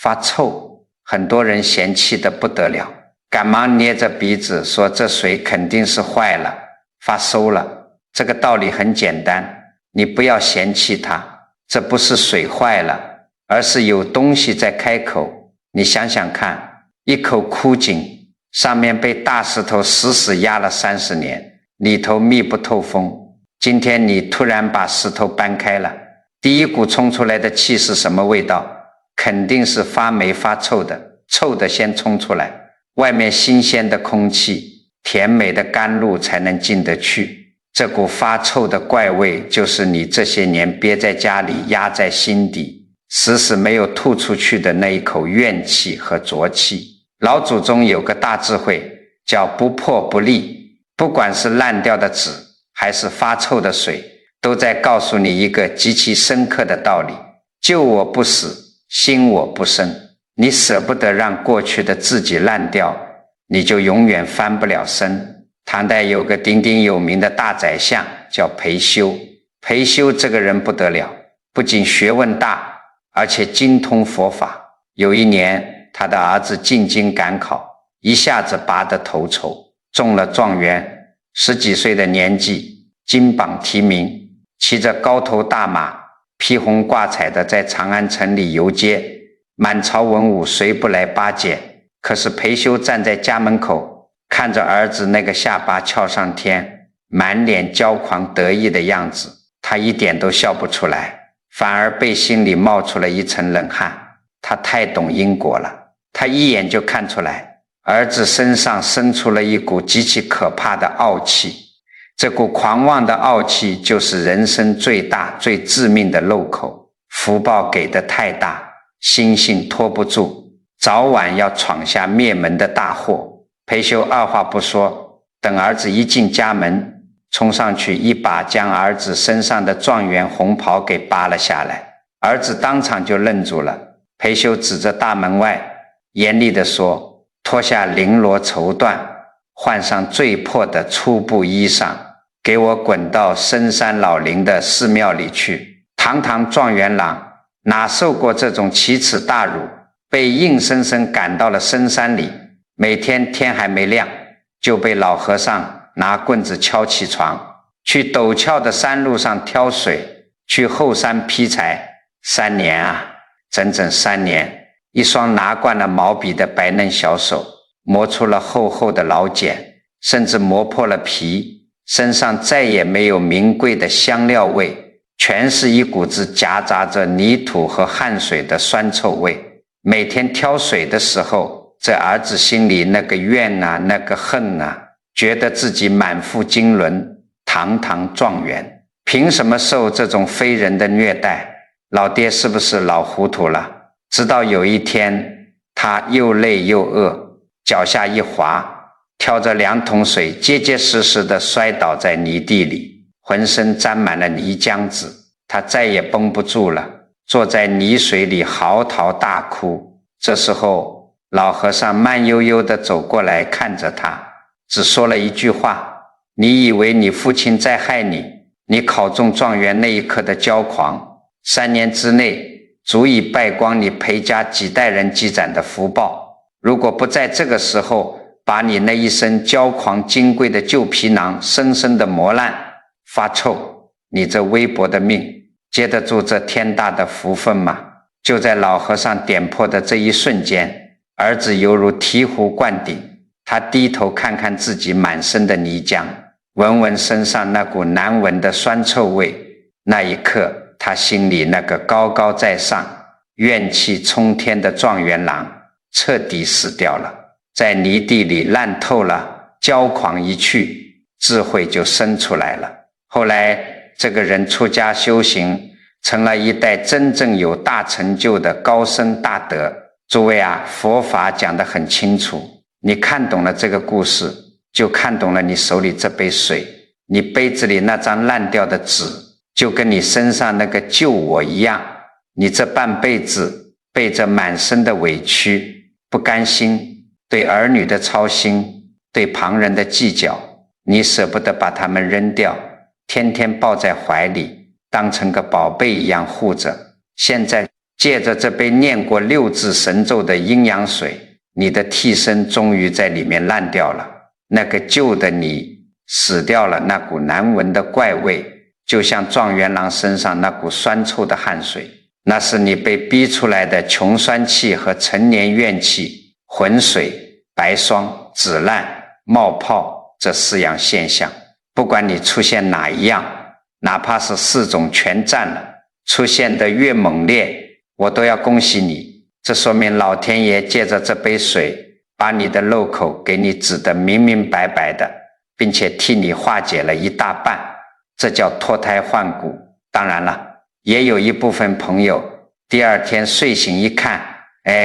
发臭，很多人嫌弃得不得了，赶忙捏着鼻子说这水肯定是坏了，发馊了。这个道理很简单，你不要嫌弃它，这不是水坏了，而是有东西在开口。你想想看，一口枯井，上面被大石头死死压了30年，里头密不透风，今天你突然把石头搬开了，第一股冲出来的气是什么味道？肯定是发霉发臭的，臭的先冲出来，外面新鲜的空气，甜美的甘露才能进得去。这股发臭的怪味，就是你这些年憋在家里压在心底，死死没有吐出去的那一口怨气和浊气。老祖宗有个大智慧，叫不破不立。不管是烂掉的纸还是发臭的水，都在告诉你一个极其深刻的道理：救我不死，兴我不生。你舍不得让过去的自己烂掉，你就永远翻不了身。唐代有个鼎鼎有名的大宰相叫裴修，裴修这个人不得了，不仅学问大，而且精通佛法。有一年他的儿子进京赶考，一下子拔得头筹，中了状元，10几岁的年纪，金榜题名，骑着高头大马，披红挂彩的在长安城里游街，满朝文武谁不来巴结。可是裴修站在家门口，看着儿子那个下巴翘上天，满脸骄狂得意的样子，他一点都笑不出来，反而被心里冒出了一层冷汗。他太懂因果了，他一眼就看出来，儿子身上生出了一股极其可怕的傲气。这股狂妄的傲气就是人生最大最致命的漏口，福报给的太大，心性拖不住，早晚要闯下灭门的大祸。裴修二话不说，等儿子一进家门，冲上去一把将儿子身上的状元红袍给扒了下来。儿子当场就愣住了。裴修指着大门外严厉地说：脱下绫罗绸缎，换上最破的粗布衣裳，给我滚到深山老林的寺庙里去。堂堂状元郎哪受过这种奇耻大辱，被硬生生赶到了深山里，每天天还没亮就被老和尚拿棍子敲起床，去陡峭的山路上挑水，去后山劈柴。3年啊，整整3年，一双拿惯了毛笔的白嫩小手磨出了厚厚的老茧，甚至磨破了皮，身上再也没有名贵的香料味，全是一股子夹杂着泥土和汗水的酸臭味。每天挑水的时候，这儿子心里那个怨啊，那个恨啊，觉得自己满腹经纶，堂堂状元，凭什么受这种非人的虐待？老爹是不是老糊涂了？直到有一天，他又累又饿，脚下一滑，挑着2桶水结结实实地摔倒在泥地里，浑身沾满了泥浆子。他再也绷不住了，坐在泥水里嚎啕大哭。这时候老和尚慢悠悠地走过来看着他，只说了一句话：你以为你父亲在害你？你考中状元那一刻的骄狂，3年之内足以败光你裴家几代人积攒的福报。如果不在这个时候把你那一身骄狂金贵的旧皮囊深深地磨烂发臭，你这微薄的命接得住这天大的福分吗？就在老和尚点破的这一瞬间，儿子犹如醍醐灌顶，他低头看看自己满身的泥浆，闻闻身上那股难闻的酸臭味，那一刻他心里那个高高在上怨气冲天的状元郎彻底死掉了，在泥地里烂透了，骄狂一去，智慧就生出来了。后来这个人出家修行，成了一代真正有大成就的高僧大德。诸位啊，佛法讲得很清楚，你看懂了这个故事，就看懂了你手里这杯水，你杯子里那张烂掉的纸，就跟你身上那个救我一样。你这半辈子背着满身的委屈，不甘心，对儿女的操心，对旁人的计较，你舍不得把他们扔掉，天天抱在怀里，当成个宝贝一样护着。现在借着这杯念过6字神咒的阴阳水，你的替身终于在里面烂掉了，那个旧的你死掉了，那股难闻的怪味，就像状元郎身上那股酸臭的汗水，那是你被逼出来的穷酸气和陈年怨气，浑水、白霜、紫烂、冒泡这4样现象。不管你出现哪一样，哪怕是4种全占了，出现的越猛烈，我都要恭喜你。这说明老天爷借着这杯水，把你的漏口给你指得明明白白的，并且替你化解了一大半，这叫脱胎换骨。当然了，也有一部分朋友第2天睡醒一看，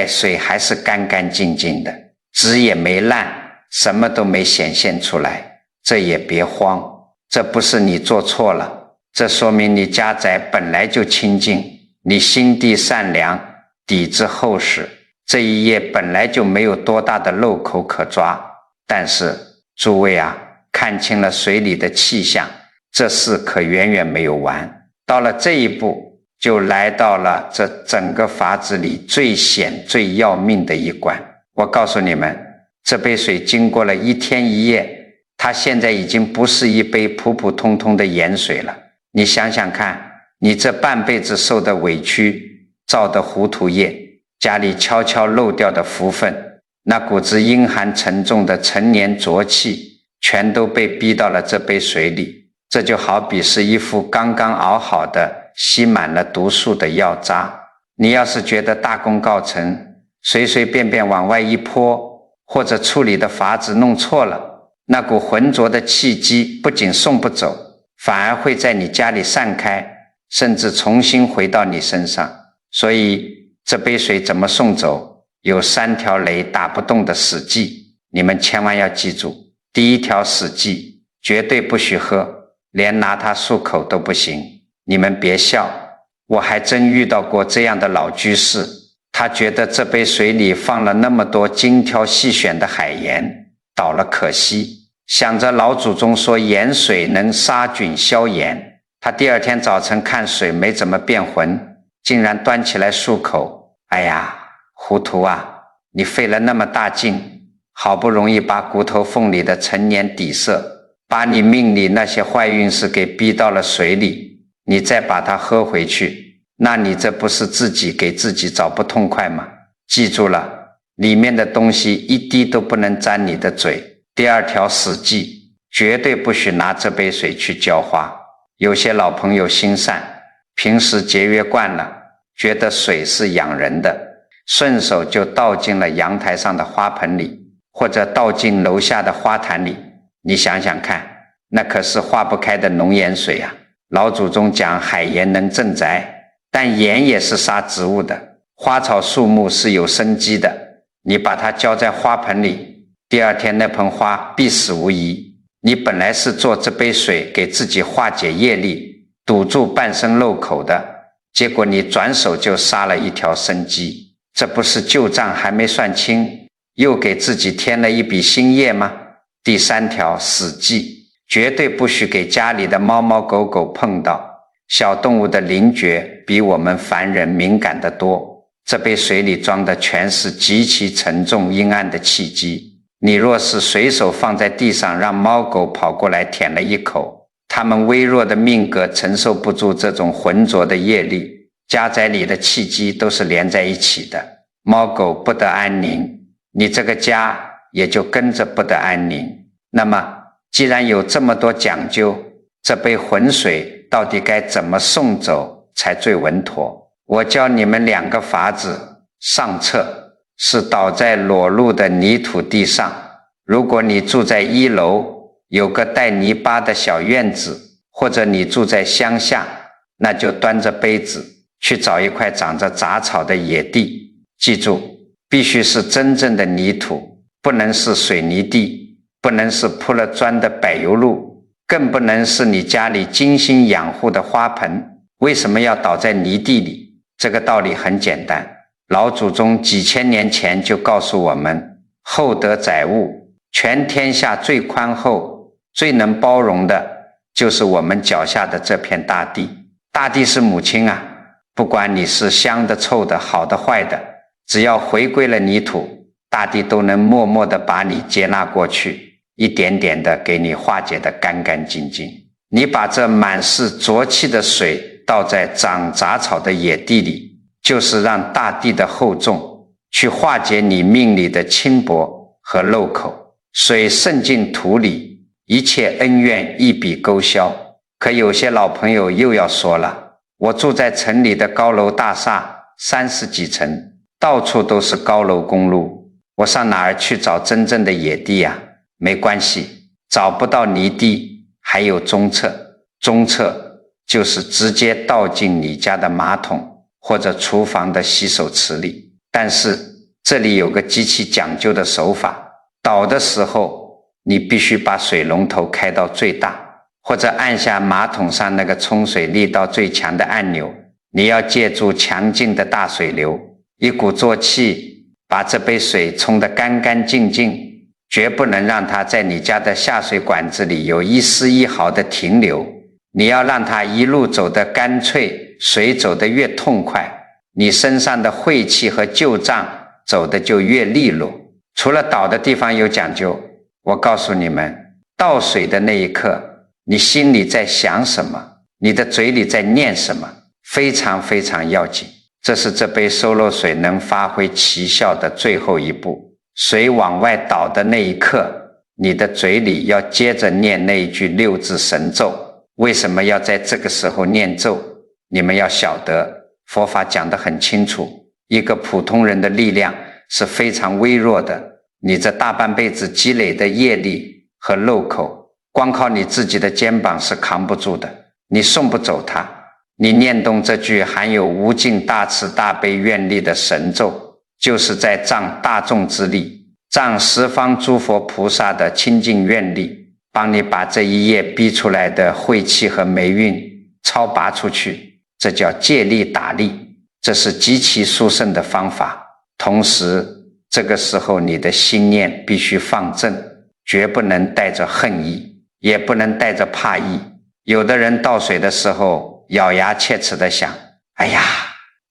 水还是干干净净的，纸也没烂，什么都没显现出来，这也别慌，这不是你做错了，这说明你家宅本来就清净，你心地善良，底子厚实，这一页本来就没有多大的漏口可抓。但是诸位啊，看清了水里的气象，这事可远远没有完。到了这一步，就来到了这整个法子里最险最要命的一关。我告诉你们，这杯水经过了1天1夜，它现在已经不是一杯普普通通的盐水了。你想想看，你这半辈子受的委屈，造的糊涂业，家里悄悄漏掉的福分，那股子阴寒沉重的陈年浊气，全都被逼到了这杯水里。这就好比是一副刚刚熬好的吸满了毒素的药渣，你要是觉得大功告成，随随便便往外一泼，或者处理的法子弄错了，那股浑浊的气机不仅送不走，反而会在你家里散开，甚至重新回到你身上。所以这杯水怎么送走，有3条雷打不动的死忌，你们千万要记住。第1条死忌，绝对不许喝，连拿它漱口都不行。你们别笑，我还真遇到过这样的老居士，他觉得这杯水里放了那么多精挑细选的海盐，倒了可惜，想着老祖宗说盐水能杀菌消炎，他第2天早晨看水没怎么变浑，竟然端起来漱口。哎呀，糊涂啊，你费了那么大劲，好不容易把骨头缝里的陈年底色，把你命里那些坏运势给逼到了水里，你再把它喝回去，那你这不是自己给自己找不痛快吗？记住了，里面的东西一滴都不能沾你的嘴。第2条死忌，绝对不许拿这杯水去浇花。有些老朋友心善，平时节约惯了，觉得水是养人的，顺手就倒进了阳台上的花盆里，或者倒进楼下的花坛里。你想想看，那可是化不开的浓盐水啊。老祖宗讲海盐能镇宅，但盐也是杀植物的，花草树木是有生机的，你把它浇在花盆里，第2天那盆花必死无疑。你本来是做这杯水给自己化解业力，堵住半生漏口的，结果你转手就杀了一条生机，这不是旧账还没算清，又给自己添了一笔新业吗？第3条死忌，绝对不许给家里的猫猫狗狗碰到。小动物的灵觉比我们凡人敏感得多，这杯水里装的全是极其沉重阴暗的气机，你若是随手放在地上，让猫狗跑过来舔了一口，它们微弱的命格承受不住这种浑浊的业力，家宅里的气机都是连在一起的，猫狗不得安宁，你这个家也就跟着不得安宁。那么既然有这么多讲究，这杯浑水到底该怎么送走才最稳妥？我教你们2个法子。上策是倒在裸露的泥土地上，如果你住在1楼，有个带泥巴的小院子，或者你住在乡下，那就端着杯子去找一块长着杂草的野地，记住，必须是真正的泥土，不能是水泥地，不能是铺了砖的柏油路，更不能是你家里精心养护的花盆。为什么要倒在泥地里？这个道理很简单，老祖宗几千年前就告诉我们，厚德载物，全天下最宽厚最能包容的就是我们脚下的这片大地。大地是母亲啊，不管你是香的臭的好的坏的，只要回归了泥土，大地都能默默地把你接纳过去，一点点地给你化解得干干净净。你把这满是浊气的水倒在长杂草的野地里，就是让大地的厚重去化解你命里的轻薄和漏口。水渗进土里，一切恩怨一笔勾销。可有些老朋友又要说了，我住在城里的高楼大厦30几层，到处都是高楼公路，我上哪儿去找真正的野地啊？没关系，找不到泥地，还有中厕。中厕就是直接倒进你家的马桶或者厨房的洗手池里，但是这里有个极其讲究的手法，倒的时候你必须把水龙头开到最大，或者按下马桶上那个冲水力道最强的按钮。你要借助强劲的大水流，一鼓作气把这杯水冲得干干净净，绝不能让它在你家的下水管子里有一丝一毫的停留。你要让它一路走得干脆，水走得越痛快，你身上的晦气和旧账走得就越利落。除了倒的地方有讲究，我告诉你们，倒水的那一刻，你心里在想什么，你的嘴里在念什么，非常非常要紧。这是这杯收漏水能发挥奇效的最后一步。水往外倒的那一刻，你的嘴里要接着念那一句6字神咒。为什么要在这个时候念咒？你们要晓得，佛法讲得很清楚，一个普通人的力量是非常微弱的，你这大半辈子积累的业力和漏口，光靠你自己的肩膀是扛不住的，你送不走它。你念动这句含有无尽大慈大悲愿力的神咒，就是在仗大众之力，仗十方诸佛菩萨的清净愿力，帮你把这一夜逼出来的晦气和霉运超拔出去。这叫借力打力，这是极其殊胜的方法。同时这个时候你的心念必须放正，绝不能带着恨意，也不能带着怕意。有的人倒水的时候咬牙切齿地想，哎呀，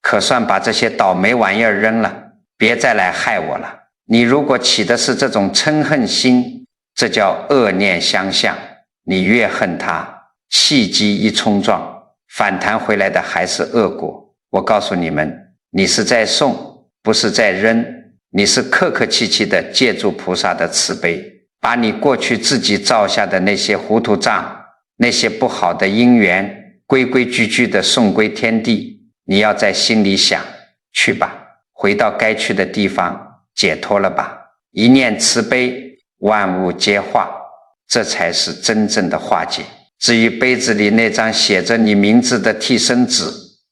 可算把这些倒霉玩意儿扔了，别再来害我了。你如果起的是这种嗔恨心，这叫恶念相向，你越恨他，气机一冲撞，反弹回来的还是恶果。我告诉你们，你是在送，不是在扔，你是客客气气的借助菩萨的慈悲，把你过去自己造下的那些糊涂账，那些不好的因缘，规规矩矩的送归天地。你要在心里想，去吧，回到该去的地方，解脱了吧。一念慈悲，万物皆化，这才是真正的化解。至于杯子里那张写着你名字的替身纸，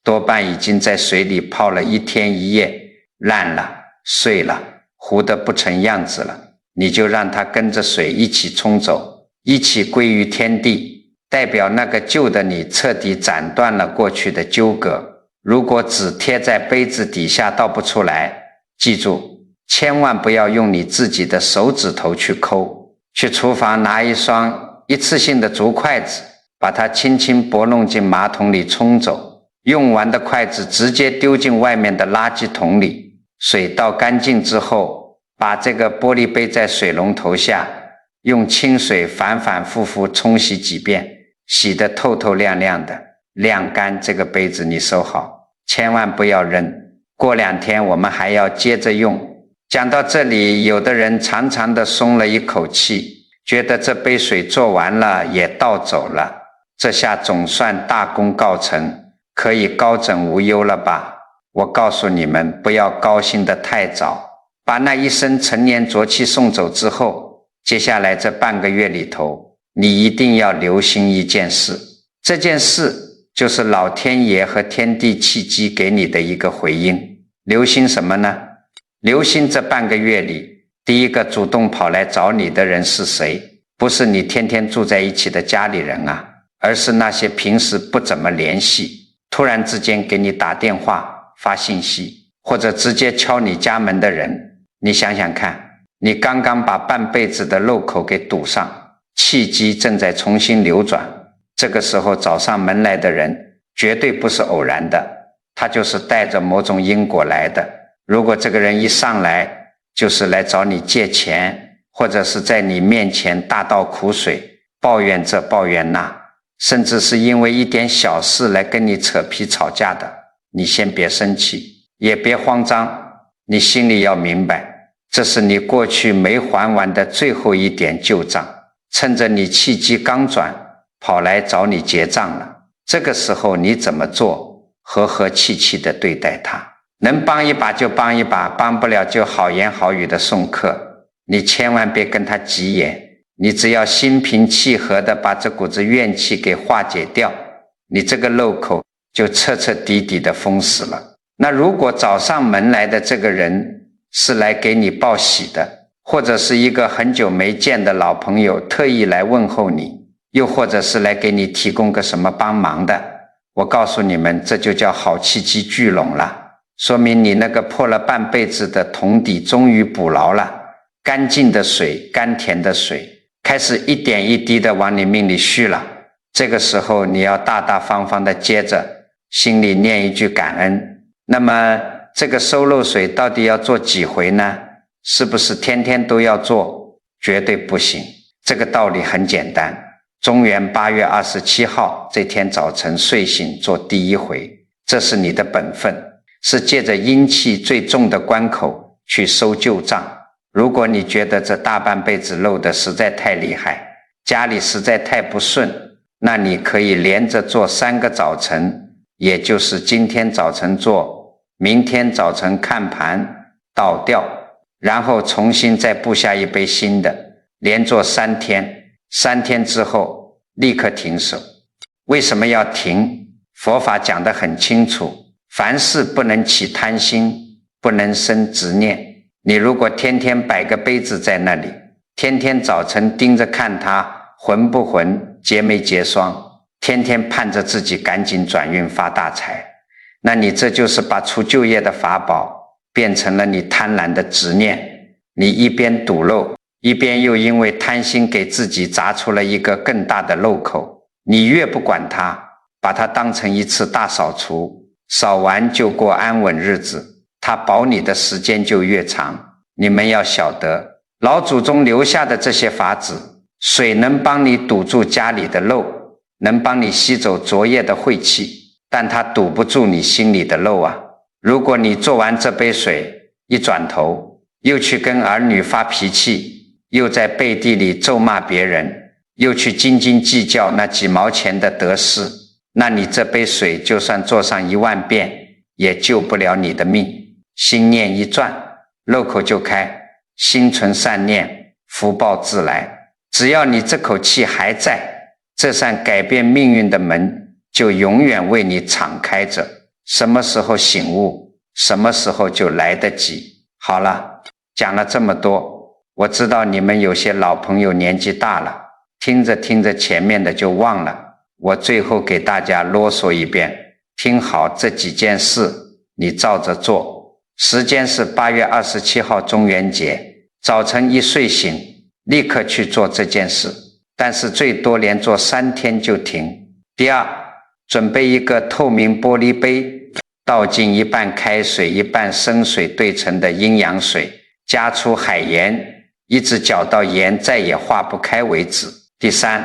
多半已经在水里泡了1天1夜，烂了，碎了，糊得不成样子了。你就让它跟着水一起冲走，一起归于天地，代表那个旧的你彻底斩断了过去的纠葛。如果纸贴在杯子底下倒不出来，记住，千万不要用你自己的手指头去抠，去厨房拿一双一次性的竹筷子，把它轻轻拨弄进马桶里冲走，用完的筷子直接丢进外面的垃圾桶里。水倒干净之后，把这个玻璃杯在水龙头下用清水反反复复冲洗几遍，洗得透透亮亮的，晾干这个杯子你收好，千万不要扔。过2天我们还要接着用。讲到这里，有的人长长的松了一口气，觉得这杯水做完了也倒走了，这下总算大功告成，可以高枕无忧了吧。我告诉你们，不要高兴得太早。把那一身陈年浊气送走之后，接下来这半个月里头，你一定要留心一件事。这件事就是老天爷和天地契机给你的一个回应。留心什么呢？留心这半个月里，第一个主动跑来找你的人是谁？不是你天天住在一起的家里人啊，而是那些平时不怎么联系，突然之间给你打电话发信息，或者直接敲你家门的人。你想想看，你刚刚把半辈子的漏口给堵上，契机正在重新流转，这个时候找上门来的人绝对不是偶然的，他就是带着某种因果来的。如果这个人一上来就是来找你借钱，或者是在你面前大倒苦水，抱怨这抱怨那，甚至是因为一点小事来跟你扯皮吵架的，你先别生气，也别慌张，你心里要明白，这是你过去没还完的最后一点旧账，趁着你契机刚转，跑来找你结账了。这个时候你怎么做？和和气气地对待他，能帮一把就帮一把，帮不了就好言好语地送客。你千万别跟他急眼，你只要心平气和地把这股子怨气给化解掉，你这个漏口就彻彻底底地封死了。那如果找上门来的这个人是来给你报喜的，或者是一个很久没见的老朋友特意来问候你，又或者是来给你提供个什么帮忙的，我告诉你们，这就叫好气机聚拢了，说明你那个破了半辈子的桶底终于补牢了，干净的水，甘甜的水开始一点一滴的往你命里续了。这个时候你要大大方方的接着心里念一句感恩。那么这个收漏水到底要做几回呢？是不是天天都要做？绝对不行。这个道理很简单，中元8月27号这天早晨睡醒做第一回，这是你的本分，是借着阴气最重的关口去收旧账。如果你觉得这大半辈子漏的实在太厉害，家里实在太不顺，那你可以连着做3个早晨，也就是今天早晨做，明天早晨看盘倒掉，然后重新再布下一杯新的，连做3天，3天之后立刻停手。为什么要停？佛法讲得很清楚，凡事不能起贪心，不能生执念。你如果天天摆个杯子在那里，天天早晨盯着看它浑不浑，结没结霜，天天盼着自己赶紧转运发大财，那你这就是把除旧业的法宝变成了你贪婪的执念。你一边堵漏，一边又因为贪心给自己砸出了一个更大的漏口。你越不管它，把它当成一次大扫除，扫完就过安稳日子，它保你的时间就越长。你们要晓得，老祖宗留下的这些法子，水能帮你堵住家里的漏，能帮你吸走昨夜的晦气，但它堵不住你心里的漏啊。如果你做完这杯水，一转头又去跟儿女发脾气，又在背地里咒骂别人，又去斤斤计较那几毛钱的得失，那你这杯水就算做上1万遍，也救不了你的命。心念一转，漏口就开，心存善念，福报自来。只要你这口气还在，这扇改变命运的门就永远为你敞开着。什么时候醒悟，什么时候就来得及。好了，讲了这么多，我知道你们有些老朋友年纪大了，听着听着前面的就忘了。我最后给大家啰嗦一遍，听好这几件事，你照着做。时间是8月27号中元节，早晨一睡醒立刻去做这件事，但是最多连做3天就停。第二，准备一个透明玻璃杯，倒进一半开水一半生水兑成的阴阳水，加出海盐，一直搅到盐再也化不开为止。第三，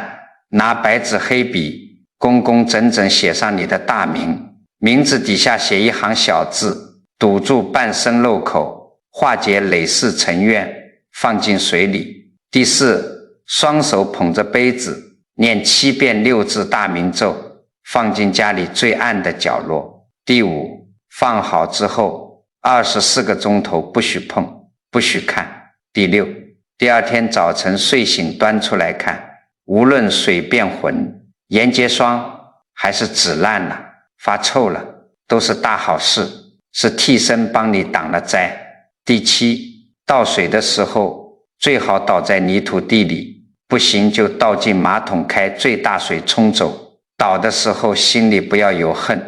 拿白纸黑笔工工整整写上你的大名，名字底下写一行小字，堵住半生漏口，化解累世尘怨，放进水里。第四，双手捧着杯子，念7遍6字大明咒，放进家里最暗的角落。第五，放好之后24个钟头不许碰，不许看。第六，第二天早晨睡醒端出来看，无论水变浑，盐结霜，还是纸烂了，发臭了，都是大好事，是替身帮你挡了灾。第七，倒水的时候最好倒在泥土地里，不行就倒进马桶开最大水冲走。倒的时候心里不要有恨，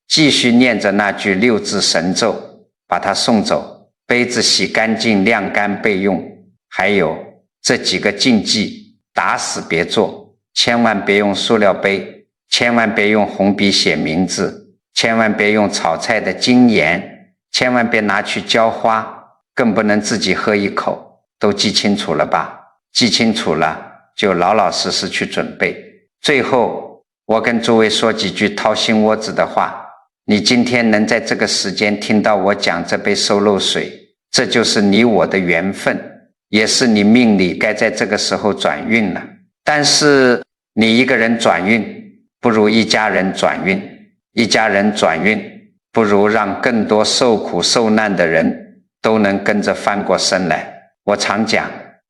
继续念着那句6字神咒，把它送走。杯子洗干净晾干备用。还有这几个禁忌，打死别做。千万别用塑料杯，千万别用红笔写名字，千万别用炒菜的精盐，千万别拿去浇花，更不能自己喝一口。都记清楚了吧？记清楚了就老老实实去准备。最后我跟诸位说几句掏心窝子的话，你今天能在这个时间听到我讲这杯收漏水，这就是你我的缘分，也是你命里该在这个时候转运了。但是你一个人转运不如一家人转运，一家人转运不如让更多受苦受难的人都能跟着翻过身来。我常讲，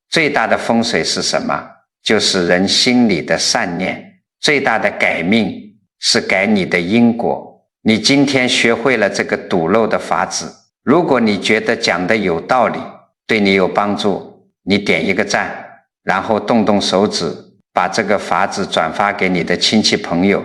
最大的风水是什么？就是人心里的善念。最大的改命是改你的因果。你今天学会了这个堵漏的法子，如果你觉得讲的有道理，对你有帮助，你点一个赞，然后动动手指，把这个法子转发给你的亲戚朋友，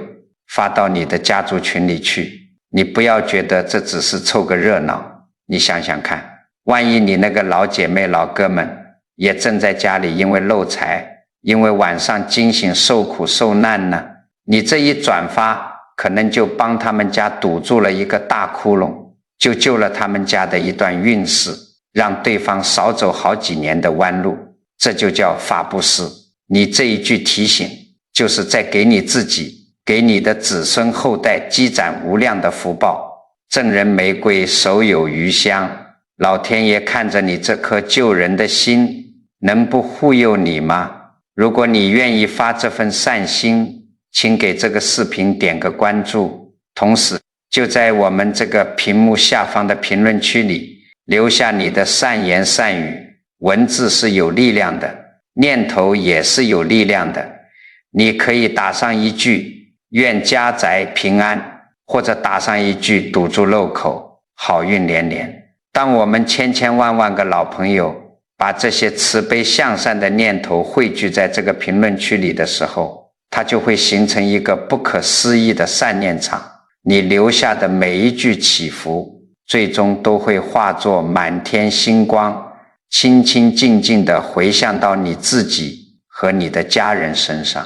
发到你的家族群里去。你不要觉得这只是凑个热闹，你想想看，万一你那个老姐妹老哥们也正在家里因为漏财，因为晚上惊醒受苦受难呢，你这一转发可能就帮他们家堵住了一个大窟窿，就救了他们家的一段运势，让对方少走好几年的弯路。这就叫法布施。你这一句提醒就是在给你自己，给你的子孙后代积攒无量的福报。赠人玫瑰手有余香，老天爷看着你这颗救人的心，能不护佑你吗？如果你愿意发这份善心，请给这个视频点个关注，同时就在我们这个屏幕下方的评论区里留下你的善言善语。文字是有力量的，念头也是有力量的。你可以打上一句愿家宅平安，或者打上一句堵住漏口，好运连连。当我们千千万万个老朋友把这些慈悲向善的念头汇聚在这个评论区里的时候，它就会形成一个不可思议的善念场。你留下的每一句祈福，最终都会化作满天星光，清清静静地回向到你自己和你的家人身上。